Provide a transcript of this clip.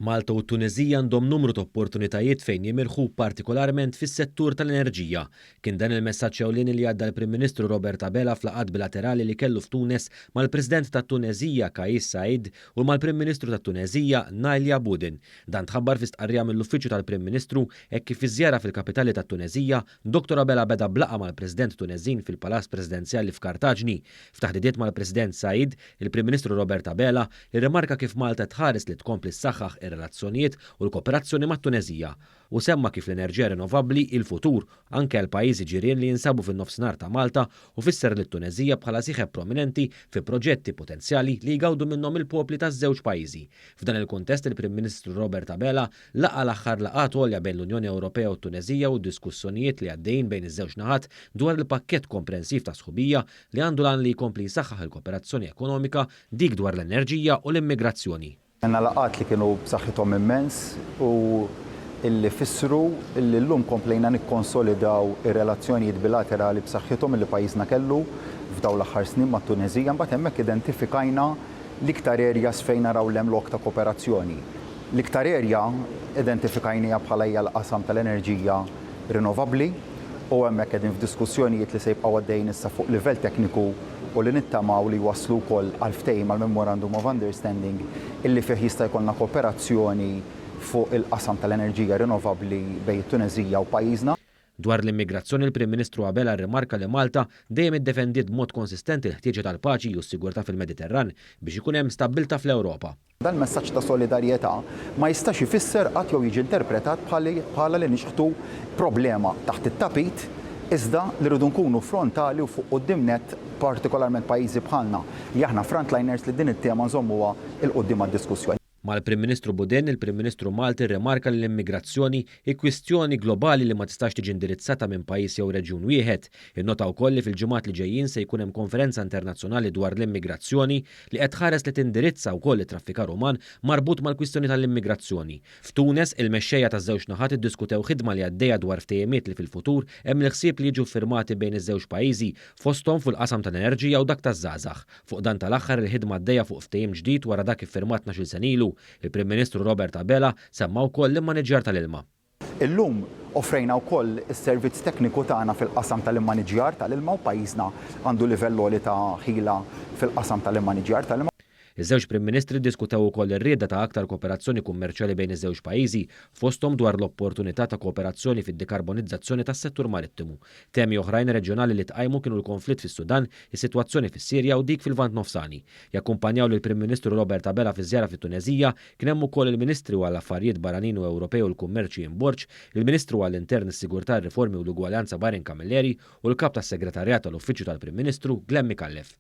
Malta u Tunezija għandhom numru ta' opportunitajiet fejn jimirħu partikolarment fis-settur tal-enerġija. Kien dan il-messaġġ ewlieni li għadda l-Prim Ministru Robert Abela f'laqgħat bilaterali li kellu f'Tunes mal-President tat-Tunezija Kais Saied u mal-Prim Ministru tat-Tunezija Naila Boudin. Dan tħabbar fi stqarrija mill-Uffiċċju tal-Prim Ministru hekk kif iż-żjara fil-kapitali tat-Tunezija, Dr. Abela beda blaqa mal-President Tuneżin fil-Palazz Presidenzjali f'Kartaġni. F'taħdidiet mal-President Saied, il-Prim Ministru Robert Abela irrimarka kif Malta tħares li tkompli ssaħħaħ relazzjonijiet u l-kooperazzjoni mat-Tunezija u semma kif l-enerġija rinnovabbli il-futur anke għal pajjiżi ġirien li jinsabu fin-nofsinhar ta' Malta u fisser lit-Tunezija bħala sieħeb prominenti fi proġetti potenzjali li jgawdu minnhom il-popli taż-żewġ pajjiżi. F'dan il-kuntest il-Prim Ministru Robert Abela laqa l-aħħar laqgħat għolja bejn l-Unjoni Ewropea u t-Tunezija u diskussjonijiet li għaddejjin bejn iż-żewġ naħat dwar il-pakkett komprensiv ta' sħubija li għandu lan li jkompli jsaħħaħ il-kooperazzjoni ekonomika, dik dwar l-enerġija u l-immigrazzjoni. Għanna laqat li kienu b'saħħithom immens u illi fissru illi l-lum komplejna nikkonsolidaw ir-relazzjonijiet bilaterali b'saħħithom illi pajjiżna kellu f'daw l-aħħar snin mat-Tunezija, mbagħad hemmhekk identifikajna l-iktar areas fejn naraw l-hemm lok ta' kooperazzjoni. L-iktar area identifikajnija bħala hija l-qasam tal-enerġija rinnovabbli u hemmhekk qegħdin f'diskussjonijiet li se jibqgħu għaddejjin issa fuq livell tekniku u li nittamaw li waslu wkoll għal ftehim għal Memorandum of Understanding illi fih jista' jkollna kooperazzjoni fuq il-qasam tal-enerġija rinnovabbli bejn it-Tunezija u pajjiżna. Dwar l-immigrazzjoni il-Prim Ministru Abela rrimarka li Malta dejjem iddefendiet b'mod konsistenti l-ħtieġa tal-paċi u s-sigurtà fil-Mediterran biex ikun hemm stabbiltà fl-Ewropa. Dan messaġġ ta' solidarjetà ma jistax ifisser qatt jew jiġi interpretat bħala li nixħtu problema taħt it-tapit iżda li rridu nkunu frontali u fuq qudiemnet partikolarment pajjiżi bħalna li aħna frontliners li din it-tema nżommuha il-qudiem għad-diskussjoni. Mal-Prim Ministru Boudin, il-Prim Ministru Malti rrimarka li l-immigrazzjoni hi kwistjoni globali li ma tistax tiġi indirizzata minn pajjiż jew reġjun wieħed. Innota wkoll li fil-ġimgħat li ġejjin se jkun hemm konferenza internazzjonali dwar l-immigrazzjoni li qed tħares li tindirizza wkoll it-traffikar uman marbut mal-kwistjoni tal-immigrazzjoni. F'Tunes il-mexxejja taż-żewġ naħat iddiskutew ħidma li għaddejja dwar ftehimiet li fil-futur hemm l-ħsieb li jiġu firmati bejn iż-żewġ pajjiżi fosthom fil-qasam tal-enerġija u dak taż-żgħażagħ. Fuq dan tal-aħħar il-ħidma għaddejja fuq ftehim ġdid wara dak iffirmat 12-il sen ilu. Il-Prim Ministru Robert Abela semma wkoll l-immaniġġjar tal-ilma. Illum offrejna wkoll is-servizz tekniku tagħna fil-qasam tal-immaniġġjar tal-ilma u pajjiżna għandu livell għoli ta' ħila fil-qasam tal-immaniġġjar tal-ilma. Iż-żewġ Prim Ministri diskutew ukoll ir-rieda ta' aktar kooperazzjoni kummerċjali bejn iż-żewġ pajjiżi fosthom dwar l-opportunità ta' kooperazzjoni fid-dekarbonizzazzjoni tas-settur marittimu. Temi oħrajn reġjonali li tqajmu kienu l-konflitt fis-Sudan, is-sitwazzjoni fis-Sirja u dik fil-Lvant Nofsani. Jakkumpanjaw lill Prim Ministru Robert Abela fiż-żjara fit-Tunezija kien hemm ukoll il-Ministru għall-Affarijiet Barranin u Ewropew u l-Kummerċ Jien Borġ, il-Ministru għall-Intern is-Sigurtà, ir-Riformi u l-Ugwaljanza Barin Camilleri u l-Kap tas-Segretarjat tal-Uffiċċju tal-Prim Ministru Glenn Micallef.